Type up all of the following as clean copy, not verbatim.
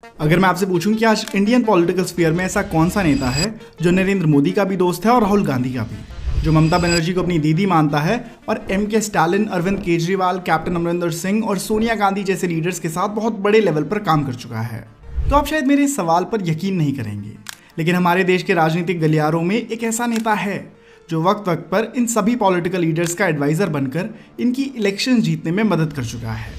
अगर मैं आपसे पूछूं कि आज इंडियन पॉलिटिकल स्फीयर में ऐसा कौन सा नेता है जो नरेंद्र मोदी का भी दोस्त है और राहुल गांधी का भी, जो ममता बनर्जी को अपनी दीदी मानता है और के स्टालिन, अरविंद केजरीवाल, कैप्टन अमरिंदर सिंह और सोनिया गांधी जैसे लीडर्स के साथ बहुत बड़े लेवल पर काम कर चुका है। तो आप शायद मेरे इस सवाल पर यकीन नहीं करेंगे, लेकिन हमारे देश के राजनीतिक गलियारों में एक ऐसा नेता है जो वक्त वक्त पर इन सभी पॉलिटिकल लीडर्स का एडवाइजर बनकर इनकी इलेक्शन जीतने में मदद कर चुका है।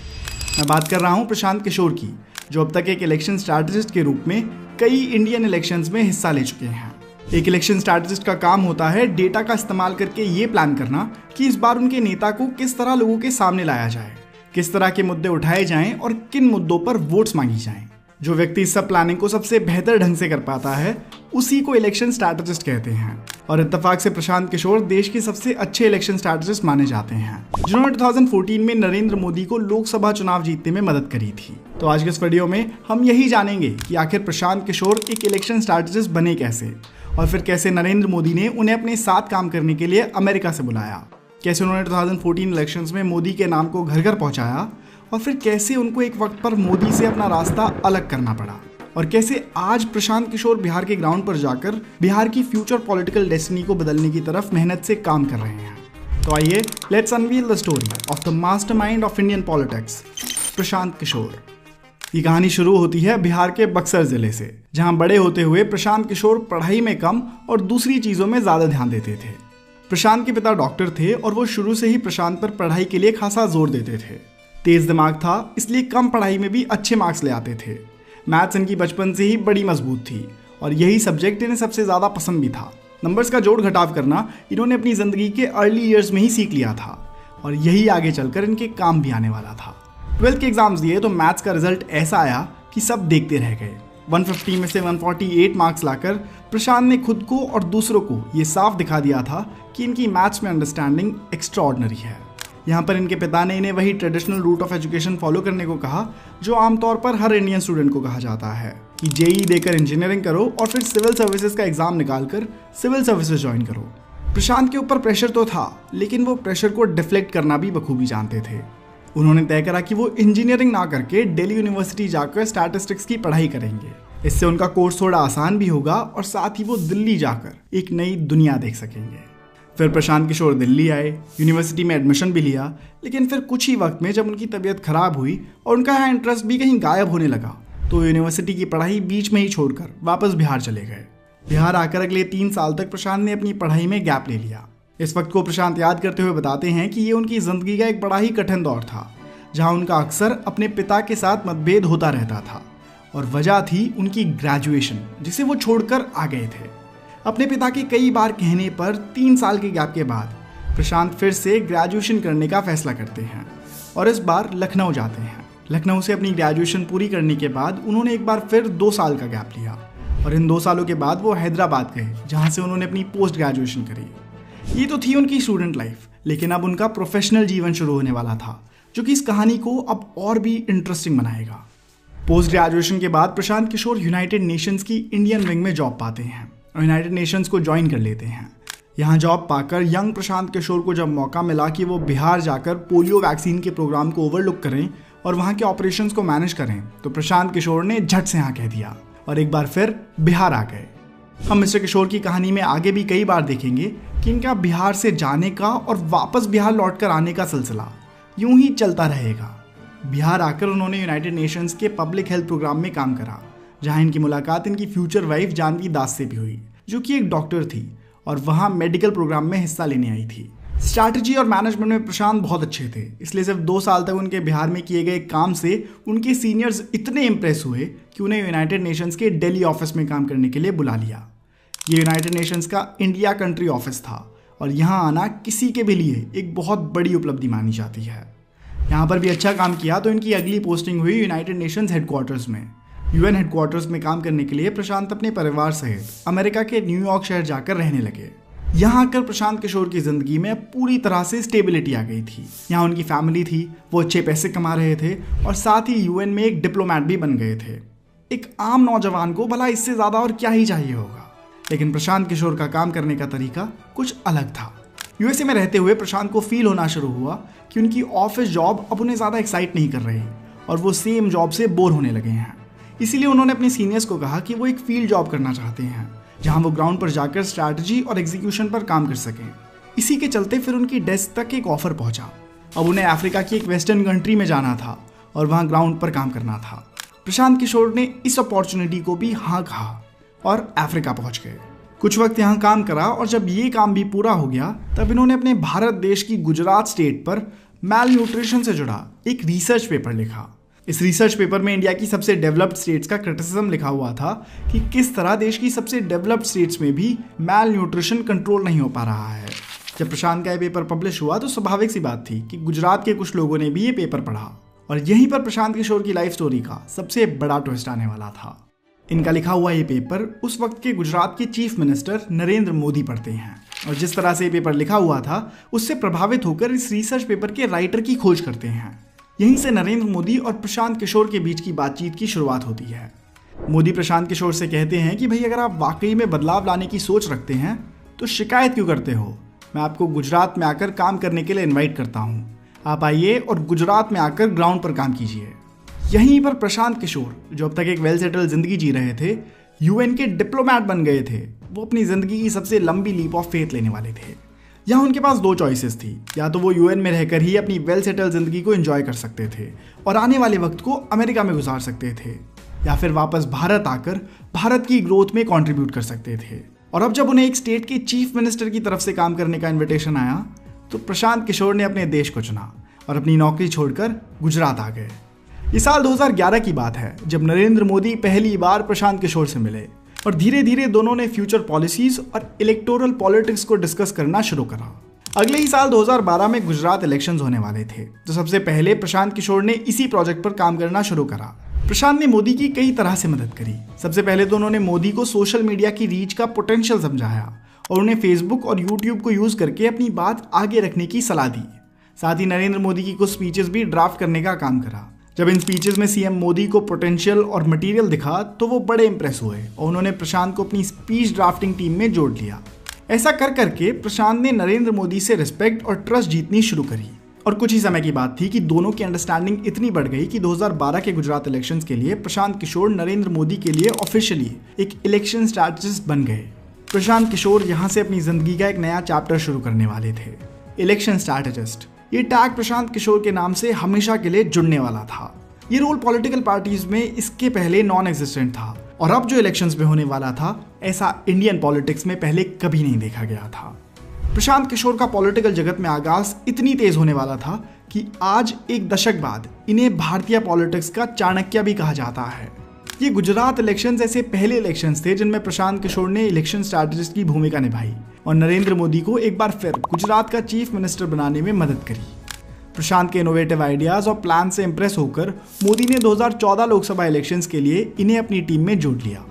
मैं बात कर रहा हूं प्रशांत किशोर की, जो अब तक एक इलेक्शन स्ट्रैटेजिस्ट के रूप में कई इंडियन इलेक्शंस में हिस्सा ले चुके हैं। एक इलेक्शन स्ट्रैटेजिस्ट का काम होता है डेटा का इस्तेमाल करके ये प्लान करना कि इस बार उनके नेता को किस तरह लोगों के सामने लाया जाए, किस तरह के मुद्दे उठाए जाएं और किन मुद्दों पर वोट्स मांगी जाएं। जो व्यक्ति इस सब प्लानिंग को सबसे बेहतर ढंग से कर पाता है उसी को इलेक्शन स्ट्रैटेजिस्ट कहते हैं। और इत्तेफाक से प्रशांत किशोर देश के सबसे अच्छे इलेक्शन स्ट्रैटेजिस्ट माने जाते हैं, जिन्होंने 2014 में नरेंद्र मोदी को लोकसभा चुनाव जीतने में मदद करी थी। तो आज के इस वीडियो में हम यही जानेंगे कि आखिर प्रशांत किशोर एक इलेक्शन स्ट्रैटेजिस्ट बने कैसे, और फिर कैसे नरेंद्र मोदी ने उन्हें अपने साथ काम करने के लिए अमेरिका से बुलाया, कैसे उन्होंने 2014 इलेक्शंस में मोदी के नाम को घर घर पहुंचाया, और फिर कैसे उनको एक वक्त पर मोदी से अपना रास्ता अलग करना पड़ा, और कैसे आज प्रशांत किशोर बिहार के ग्राउंड पर जाकर बिहार की फ्यूचर पॉलिटिकल डेस्टिनी को बदलने की तरफ मेहनत से काम कर रहे हैं। तो आइए let's unveil the story of the mastermind of Indian politics, Prashant Kishor. ये कहानी शुरू होती है बिहार के बक्सर जिले से, जहां बड़े होते हुए प्रशांत किशोर पढ़ाई में कम और दूसरी चीजों में ज्यादा ध्यान देते थे। प्रशांत के पिता डॉक्टर थे और वो शुरू से ही प्रशांत पर पढ़ाई के लिए खासा जोर देते थे। तेज दिमाग था, इसलिए कम पढ़ाई में भी अच्छे मार्क्स ले आते थे। मैथ्स इनकी बचपन से ही बड़ी मजबूत थी और यही सब्जेक्ट इन्हें सबसे ज़्यादा पसंद भी था। नंबर्स का जोड़ घटाव करना इन्होंने अपनी ज़िंदगी के अर्ली ईयर्स में ही सीख लिया था और यही आगे चलकर इनके काम भी आने वाला था। 12th के एग्जाम्स दिए तो मैथ्स का रिजल्ट ऐसा आया कि सब देखते रह गए। 150 में से 148 मार्क्स लाकर प्रशांत ने खुद को और दूसरों को ये साफ दिखा दिया था कि इनकी मैथ्स में अंडरस्टैंडिंग एक्स्ट्रा ऑर्डिनरी है। यहाँ पर इनके पिता ने इन्हें वही traditional route of education follow करने को कहा जो आमतौर पर हर इंडियन स्टूडेंट को कहा जाता है कि जेईई देकर इंजीनियरिंग करो और फिर सिविल सर्विसेज का एग्जाम निकालकर सिविल सर्विसेज ज्वाइन करो। प्रशांत के ऊपर प्रेशर तो था, लेकिन वो प्रेशर को डिफ्लेक्ट करना भी बखूबी जानते थे। उन्होंने तय करा कि वो इंजीनियरिंग ना करके दिल्ली यूनिवर्सिटी जाकर स्टैटिस्टिक्स की पढ़ाई करेंगे। इससे उनका कोर्स थोड़ा आसान भी होगा और साथ ही वो दिल्ली जाकर एक नई दुनिया देख सकेंगे। फिर प्रशांत किशोर दिल्ली आए, यूनिवर्सिटी में एडमिशन भी लिया, लेकिन फिर कुछ ही वक्त में जब उनकी तबीयत खराब हुई और उनका यहाँ इंटरेस्ट भी कहीं गायब होने लगा, तो यूनिवर्सिटी की पढ़ाई बीच में ही छोड़कर वापस बिहार चले गए। बिहार आकर अगले 3 साल तक प्रशांत ने अपनी पढ़ाई में गैप ले लिया। इस वक्त को प्रशांत याद करते हुए बताते हैं कि ये उनकी जिंदगी का एक बड़ा ही कठिन दौर था, जहाँ उनका अक्सर अपने पिता के साथ मतभेद होता रहता था और वजह थी उनकी ग्रेजुएशन, जिसे वो छोड़कर आ गए थे। अपने पिता के कई बार कहने पर 3 साल के गैप के बाद प्रशांत फिर से ग्रेजुएशन करने का फैसला करते हैं और इस बार लखनऊ जाते हैं। लखनऊ से अपनी ग्रेजुएशन पूरी करने के बाद उन्होंने एक बार फिर 2 साल का गैप लिया और इन 2 सालों के बाद वो हैदराबाद गए, जहाँ से उन्होंने अपनी पोस्ट ग्रेजुएशन करी। ये तो थी उनकी स्टूडेंट लाइफ, लेकिन अब उनका प्रोफेशनल जीवन शुरू होने वाला था, जो कि इस कहानी को अब और भी इंटरेस्टिंग बनाएगा। पोस्ट ग्रेजुएशन के बाद प्रशांत किशोर यूनाइटेड नेशंस की इंडियन विंग में जॉब पाते हैं और यूनाइटेड नेशंस को ज्वाइन कर लेते हैं। यहाँ जॉब पाकर यंग प्रशांत किशोर को जब मौका मिला कि वो बिहार जाकर पोलियो वैक्सीन के प्रोग्राम को ओवरलुक करें और वहाँ के ऑपरेशंस को मैनेज करें, तो प्रशांत किशोर ने झट से हाँ कह दिया और एक बार फिर बिहार आ गए। हम मिस्टर किशोर की कहानी में आगे भी कई बार देखेंगे कि इनका बिहार से जाने का और वापस बिहार लौट कर आने का सिलसिला यूं ही चलता रहेगा। बिहार आकर उन्होंने यूनाइटेड नेशंस के पब्लिक हेल्थ प्रोग्राम में काम करा, जहां इनकी मुलाकात इनकी फ्यूचर वाइफ जानवी दास से भी हुई, जो कि एक डॉक्टर थी और वहां मेडिकल प्रोग्राम में हिस्सा लेने आई थी। स्ट्रैटेजी और मैनेजमेंट में प्रशांत बहुत अच्छे थे, इसलिए सिर्फ 2 साल तक उनके बिहार में किए गए काम से उनके सीनियर्स इतने इम्प्रेस हुए कि उन्हें यूनाइटेड नेशंस के दिल्ली ऑफिस में काम करने के लिए बुला लिया। ये यूनाइटेड नेशंस का इंडिया कंट्री ऑफिस था और यहाँ आना किसी के भी लिए एक बहुत बड़ी उपलब्धि मानी जाती है। यहाँ पर भी अच्छा काम किया तो इनकी अगली पोस्टिंग हुई यूनाइटेड नेशंस हेडक्वार्टर्स में। यूएन हेडक्वार्टर्स में काम करने के लिए प्रशांत अपने परिवार सहित अमेरिका के न्यूयॉर्क शहर जाकर रहने लगे। यहाँ आकर प्रशांत किशोर की जिंदगी में पूरी तरह से स्टेबिलिटी आ गई थी। यहाँ उनकी फैमिली थी, वो अच्छे पैसे कमा रहे थे और साथ ही यूएन में एक डिप्लोमैट भी बन गए थे। एक आम नौजवान को भला इससे ज्यादा और क्या ही चाहिए होगा, लेकिन प्रशांत किशोर का काम करने का तरीका कुछ अलग था। यूएसए में रहते हुए प्रशांत को फील होना शुरू हुआ कि कि उनकी ऑफिस जॉब अब उन्हें ज़्यादा एक्साइट नहीं कर रही और वो सेम जॉब से बोर होने लगे हैं। इसीलिए उन्होंने अपने सीनियर्स को कहा कि वो एक फील्ड जॉब करना चाहते हैं जहां वो ग्राउंड पर जाकर स्ट्रैटेजी और एग्जीक्यूशन पर काम कर सकें। इसी के चलते फिर उनकी डेस्क तक एक ऑफर पहुंचा। अब उन्हें अफ्रीका की एक वेस्टर्न कंट्री में जाना था और वहां ग्राउंड पर काम करना था। प्रशांत किशोर ने इस अपॉर्चुनिटी को भी हाँ कहा और अफ्रीका पहुंच गए। कुछ वक्त यहाँ काम करा और जब ये काम भी पूरा हो गया तब इन्होंने अपने भारत देश की गुजरात स्टेट पर मैल न्यूट्रिशन से जुड़ा एक रिसर्च पेपर लिखा। इस रिसर्च पेपर में इंडिया की सबसे डेवलप्ड स्टेट्स का क्रिटिसिज्म लिखा हुआ था कि किस तरह देश की सबसे डेवलप्ड स्टेट्स में भी मैल न्यूट्रिशन कंट्रोल नहीं हो पा रहा है। जब प्रशांत का ये पेपर पब्लिश हुआ तो स्वाभाविक सी बात थी कि गुजरात के कुछ लोगों ने भी ये पेपर पढ़ा और यहीं पर प्रशांत किशोर की लाइफ स्टोरी का सबसे बड़ा ट्विस्ट आने वाला था। इनका लिखा हुआ ये पेपर उस वक्त के गुजरात के चीफ मिनिस्टर नरेंद्र मोदी पढ़ते हैं और जिस तरह से ये पेपर लिखा हुआ था उससे प्रभावित होकर इस रिसर्च पेपर के राइटर की खोज करते हैं। यहीं से नरेंद्र मोदी और प्रशांत किशोर के बीच की बातचीत की शुरुआत होती है। मोदी प्रशांत किशोर से कहते हैं कि भाई अगर आप वाकई में बदलाव लाने की सोच रखते हैं तो शिकायत क्यों करते हो, मैं आपको गुजरात में आकर काम करने के लिए इन्वाइट करता हूँ, आप आइए और गुजरात में आकर ग्राउंड पर काम कीजिए। यहीं पर प्रशांत किशोर जो अब तक एक वेल सेटल जिंदगी जी रहे थे, यूएन के डिप्लोमैट बन गए थे, वो अपनी जिंदगी की सबसे लंबी लीप ऑफ फेथ लेने वाले थे। यहाँ उनके पास दो चॉइसेस थी, या तो वो यूएन में रहकर ही अपनी वेल सेटल जिंदगी को एंजॉय कर सकते थे और आने वाले वक्त को अमेरिका में गुजार सकते थे, या फिर वापस भारत आकर भारत की ग्रोथ में कॉन्ट्रीब्यूट कर सकते थे। और अब जब उन्हें एक स्टेट के चीफ मिनिस्टर की तरफ से काम करने का इन्विटेशन आया तो प्रशांत किशोर ने अपने देश को चुना और अपनी नौकरी छोड़कर गुजरात आ गए। ये साल 2011 की बात है जब नरेंद्र मोदी पहली बार प्रशांत किशोर से मिले और धीरे धीरे दोनों ने फ्यूचर पॉलिसीज और इलेक्टोरल पॉलिटिक्स को डिस्कस करना शुरू करा। अगले ही साल 2012 में गुजरात इलेक्शंस होने वाले थे, तो सबसे पहले प्रशांत किशोर ने इसी प्रोजेक्ट पर काम करना शुरू करा। प्रशांत ने मोदी की कई तरह से मदद करी। सबसे पहले तो उन्होंने मोदी को सोशल मीडिया की रीच का पोटेंशियल समझाया और उन्हें फेसबुक और यूट्यूब को यूज करके अपनी बात आगे रखने की सलाह दी। साथ ही नरेंद्र मोदी की कुछ स्पीचेस भी ड्राफ्ट करने का काम करा। जब इन स्पीचेस में सीएम मोदी को पोटेंशियल और मटेरियल दिखा तो वो बड़े इंप्रेस हुए और उन्होंने प्रशांत को अपनी स्पीच ड्राफ्टिंग टीम में जोड़ लिया। ऐसा कर करके प्रशांत ने नरेंद्र मोदी से रिस्पेक्ट और ट्रस्ट जीतनी शुरू करी और कुछ ही समय की बात थी कि दोनों की अंडरस्टैंडिंग इतनी बढ़ गई कि 2012 के गुजरात इलेक्शंस के लिए प्रशांत किशोर नरेंद्र मोदी के लिए ऑफिशियली एक इलेक्शन स्ट्रैटेजिस्ट बन गए। प्रशांत किशोर यहाँ से अपनी जिंदगी का एक नया चैप्टर शुरू करने वाले थे, इलेक्शन स्ट्रैटेजिस्ट। ये टैग प्रशांत किशोर के नाम से हमेशा के लिए जुड़ने वाला था। ये रोल पॉलिटिकल पार्टीज में इसके पहले नॉन एग्जिस्टेंट था और अब जो इलेक्शंस में होने वाला था ऐसा इंडियन पॉलिटिक्स में पहले कभी नहीं देखा गया था। प्रशांत किशोर का पॉलिटिकल जगत में आगाज इतनी तेज होने वाला था कि आज एक दशक बाद इन्हें भारतीय पॉलिटिक्स का चाणक्य भी कहा जाता है। ये गुजरात इलेक्शंस ऐसे पहले इलेक्शंस थे जिनमें प्रशांत किशोर ने इलेक्शन स्ट्रैटेजिस्ट की भूमिका निभाई और नरेंद्र मोदी को एक बार फिर गुजरात का चीफ मिनिस्टर बनाने में मदद करी। प्रशांत के इनोवेटिव आइडियाज और प्लान से इंप्रेस होकर मोदी ने 2014 लोकसभा इलेक्शंस के लिए इन्हें अपनी टीम में जोड़ लिया।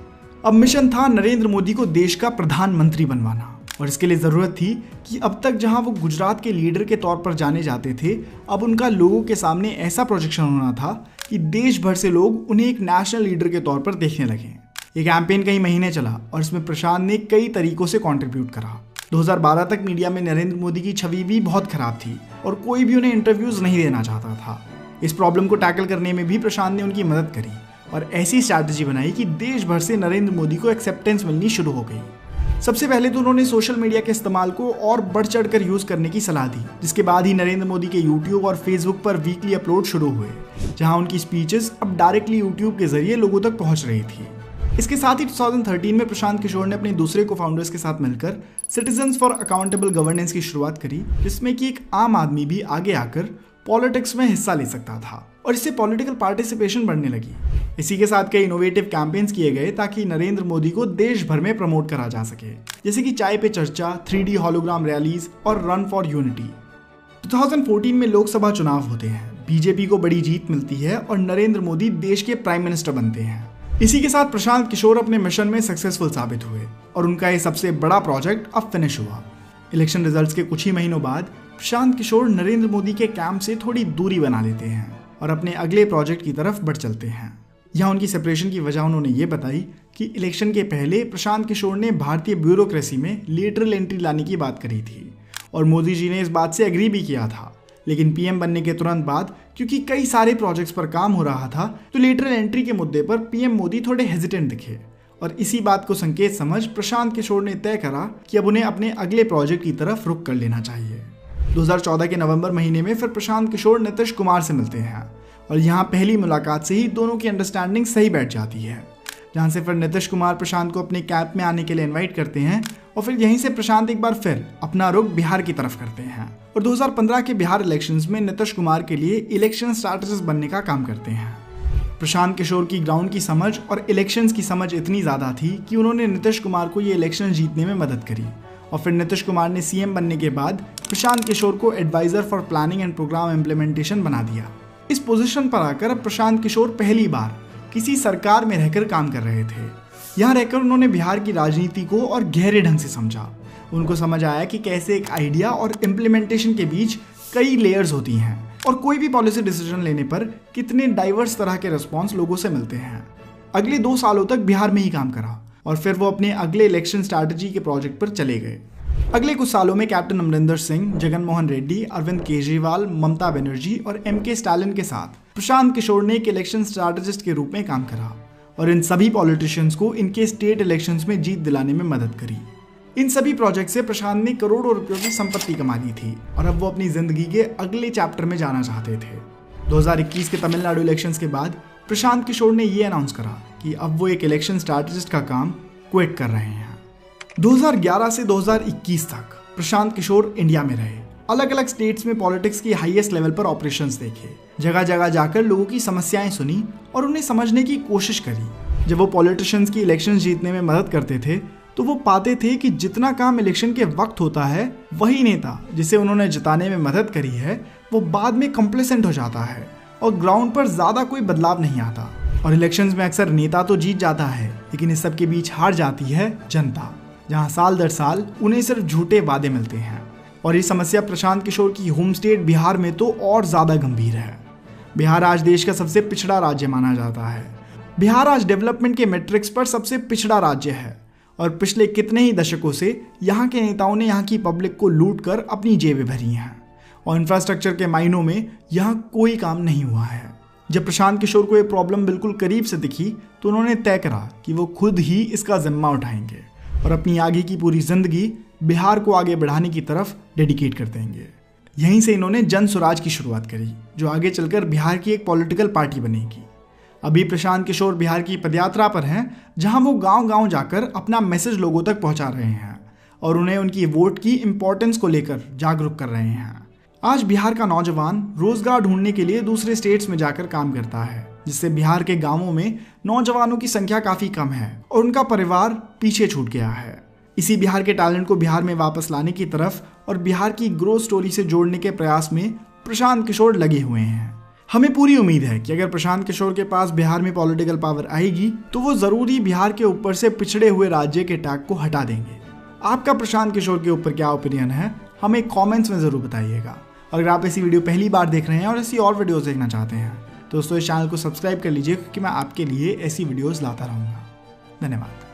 अब मिशन था नरेंद्र मोदी को देश का प्रधानमंत्री बनवाना और इसके लिए जरूरत थी कि अब तक जहां वो गुजरात के लीडर के तौर पर जाने जाते थे, अब उनका लोगों के सामने ऐसा प्रोजेक्शन होना था कि देश भर से लोग उन्हें एक नेशनल लीडर के तौर पर देखने लगे। ये कैंपेन कई महीने चला और इसमें प्रशांत ने कई तरीकों से कंट्रीब्यूट करा। 2012 तक मीडिया में नरेंद्र मोदी की छवि भी बहुत खराब थी और कोई भी उन्हें इंटरव्यूज नहीं देना चाहता था। इस प्रॉब्लम को टैकल करने में भी प्रशांत ने उनकी मदद करी और ऐसी स्ट्रैटेजी बनाई कि देश भर से नरेंद्र मोदी को एक्सेप्टेंस मिलनी शुरू हो गई। सबसे पहले तो उन्होंने सोशल मीडिया के इस्तेमाल को और बढ़ चढ़ कर यूज करने की सलाह दी, जिसके बाद ही नरेंद्र मोदी के यूट्यूब और फेसबुक पर वीकली अपलोड शुरू हुए, जहां उनकी स्पीचेस अब डायरेक्टली यूट्यूब के जरिए लोगों तक पहुंच रही थी। इसके साथ ही 2013 में प्रशांत किशोर ने अपने दूसरे को फाउंडर्स के साथ मिलकर सिटीजन्स फॉर अकाउंटेबल गवर्नेंस की शुरुआत करी, जिसमें कि एक आम आदमी भी आगे आकर पॉलिटिक्स में हिस्सा ले सकता था और इससे पॉलिटिकल पार्टिसिपेशन बढ़ने लगी। इसी के साथ कई इनोवेटिव कैंपेन्स किए गए ताकि नरेंद्र मोदी को देश भर में प्रमोट करा जा सके, जैसे कि चाय पे चर्चा, 3D हॉलोग्राम रैलीज और रन फॉर यूनिटी। 2014 में लोकसभा चुनाव होते हैं, बीजेपी को बड़ी जीत मिलती है और नरेंद्र मोदी देश के प्राइम मिनिस्टर बनते हैं। इसी के साथ प्रशांत किशोर अपने मिशन में सक्सेसफुल साबित हुए और उनका ये सबसे बड़ा प्रोजेक्ट अब फिनिश हुआ। इलेक्शन रिजल्ट्स के कुछ ही महीनों बाद प्रशांत किशोर नरेंद्र मोदी के कैंप से थोड़ी दूरी बना लेते हैं और अपने अगले प्रोजेक्ट की तरफ बढ़ चलते हैं। यहाँ उनकी सेपरेशन की वजह उन्होंने ये बताई कि इलेक्शन के पहले प्रशांत किशोर ने भारतीय ब्यूरोक्रेसी में लेटरल एंट्री लाने की बात करी थी और मोदी जी ने इस बात से एग्री भी किया था, लेकिन पीएम बनने के तुरंत बाद क्योंकि कई सारे प्रोजेक्ट्स पर काम हो रहा था तो लेटरल एंट्री के मुद्दे पर पीएम मोदी थोड़े हेजिटेंट दिखे और इसी बात को संकेत समझ प्रशांत किशोर ने तय करा कि अब उन्हें अपने अगले प्रोजेक्ट की तरफ रुख कर लेना चाहिए। 2014 के नवंबर महीने में फिर प्रशांत किशोर नीतीश कुमार से मिलते हैं और यहाँ पहली मुलाकात से ही दोनों की अंडरस्टैंडिंग सही बैठ जाती है, जहाँ से फिर नीतीश कुमार प्रशांत को अपने कैंप में आने के लिए इनवाइट करते हैं और फिर यहीं से प्रशांत एक बार फिर अपना रुख बिहार की तरफ करते हैं और 2015 के बिहार इलेक्शंस में नीतीश कुमार के लिए इलेक्शन स्ट्रैटेजिस्ट बनने का काम करते हैं। प्रशांत किशोर की ग्राउंड की समझ और इलेक्शंस की समझ इतनी ज़्यादा थी कि उन्होंने नीतीश कुमार को ये इलेक्शन जीतने में मदद करी और फिर नीतीश कुमार ने सीएम बनने के बाद प्रशांत किशोर को advisor for planning and programme implementation बना दिया। इस पोजीशन पर आकर अब प्रशांत किशोर पहली बार किसी सरकार में रहकर काम कर रहे थे। यहाँ रहकर उन्होंने बिहार की राजनीति को और गहरे ढंग से समझा। उनको समझ आया कि कैसे एक आइडिया और इम्प्लीमेंटेशन के बीच कई लेयर्स होती हैं और कोई भी पॉलिसी डिसीजन लेने पर कितने डाइवर्स तरह के रिस्पॉन्स लोगों से मिलते हैं। अगले 2 सालों तक बिहार में ही काम करा और फिर वो अपने अगले इलेक्शन स्ट्रैटेजी के प्रोजेक्ट पर चले गए। अगले कुछ सालों में कैप्टन अमरिंदर सिंह, जगन मोहन रेड्डी, अरविंद केजरीवाल, ममता बनर्जी और एमके स्टालिन के साथ प्रशांत किशोर ने एक इलेक्शन स्ट्रैटेजिस्ट के रूप में काम करा और इन सभी पॉलिटिशियंस को इनके स्टेट इलेक्शंस में जीत दिलाने में मदद करी। इन सभी प्रोजेक्ट से प्रशांत ने करोड़ों रुपयों की संपत्ति कमा ली थी और अब वो अपनी जिंदगी के अगले चैप्टर में जाना चाहते थे। 2021 के तमिलनाडु इलेक्शंस के बाद प्रशांत किशोर ने ये अनाउंस करा कि अब वो एक इलेक्शन स्ट्रैटेजिस्ट का काम क्विट कर रहे हैं। 2011 से 2021 तक प्रशांत किशोर इंडिया में रहे, अलग अलग स्टेट्स में पॉलिटिक्स की हाईएस्ट लेवल पर ऑपरेशंस देखे, जगह जगह जाकर लोगों की समस्याएं सुनी और उन्हें समझने की कोशिश करी। जब वो पॉलिटिशियंस की इलेक्शन जीतने में मदद करते थे तो वो पाते थे कि जितना काम इलेक्शन के वक्त होता है वही नेता जिसे उन्होंने जिताने में मदद करी है वो बाद में कंप्लेसेंट हो जाता है और ग्राउंड पर ज्यादा कोई बदलाव नहीं आता। और इलेक्शंस में अक्सर नेता तो जीत जाता है लेकिन इस सब के बीच हार जाती है जनता, जहां साल दर साल उन्हें सिर्फ झूठे वादे मिलते हैं। और ये समस्या प्रशांत किशोर की होम स्टेट बिहार में तो और ज्यादा गंभीर है। बिहार आज देश का सबसे पिछड़ा राज्य माना जाता है। बिहार आज डेवलपमेंट के मैट्रिक्स पर सबसे पिछड़ा राज्य है और पिछले कितने ही दशकों से यहाँ के नेताओं ने यहाँ की पब्लिक को लूट कर अपनी जेबें भरी हैं और इंफ्रास्ट्रक्चर के मायनों में यहाँ कोई काम नहीं हुआ है। जब प्रशांत किशोर को ये प्रॉब्लम बिल्कुल करीब से दिखी तो उन्होंने तय करा कि वो खुद ही इसका जिम्मा उठाएंगे और अपनी आगे की पूरी जिंदगी बिहार को आगे बढ़ाने की तरफ डेडिकेट कर देंगे। यहीं से इन्होंने जन स्वराज की शुरुआत करी जो आगे चलकर बिहार की एक पॉलिटिकल पार्टी बनेगी। अभी प्रशांत किशोर बिहार की पदयात्रा पर हैं जहां वो गांव-गांव जाकर अपना मैसेज लोगों तक पहुंचा रहे हैं और उन्हें उनकी वोट की इंपॉर्टेंस को लेकर जागरूक कर रहे हैं। आज बिहार का नौजवान रोजगार ढूंढने के लिए दूसरे स्टेट्स में जाकर काम करता है, जिससे बिहार के गांवों में नौजवानों की संख्या काफी कम है और उनका परिवार पीछे छूट गया है। इसी बिहार के टैलेंट को बिहार में वापस लाने की तरफ और बिहार की ग्रोथ स्टोरी से जोड़ने के प्रयास में प्रशांत किशोर लगे हुए हैं। हमें पूरी उम्मीद है कि अगर प्रशांत किशोर के पास बिहार में पॉलिटिकल पावर आएगी तो वो जरूरी बिहार के ऊपर से पिछड़े हुए राज्य के टैग को हटा देंगे। आपका प्रशांत किशोर के ऊपर क्या ओपिनियन है हमें कमेंट्स में जरूर बताइएगा। अगर आप ऐसी वीडियो पहली बार देख रहे हैं और ऐसी और वीडियोस देखना चाहते हैं तो दोस्तों इस चैनल को सब्सक्राइब कर लीजिए क्योंकि मैं आपके लिए ऐसी वीडियोस लाता रहूँगा। धन्यवाद।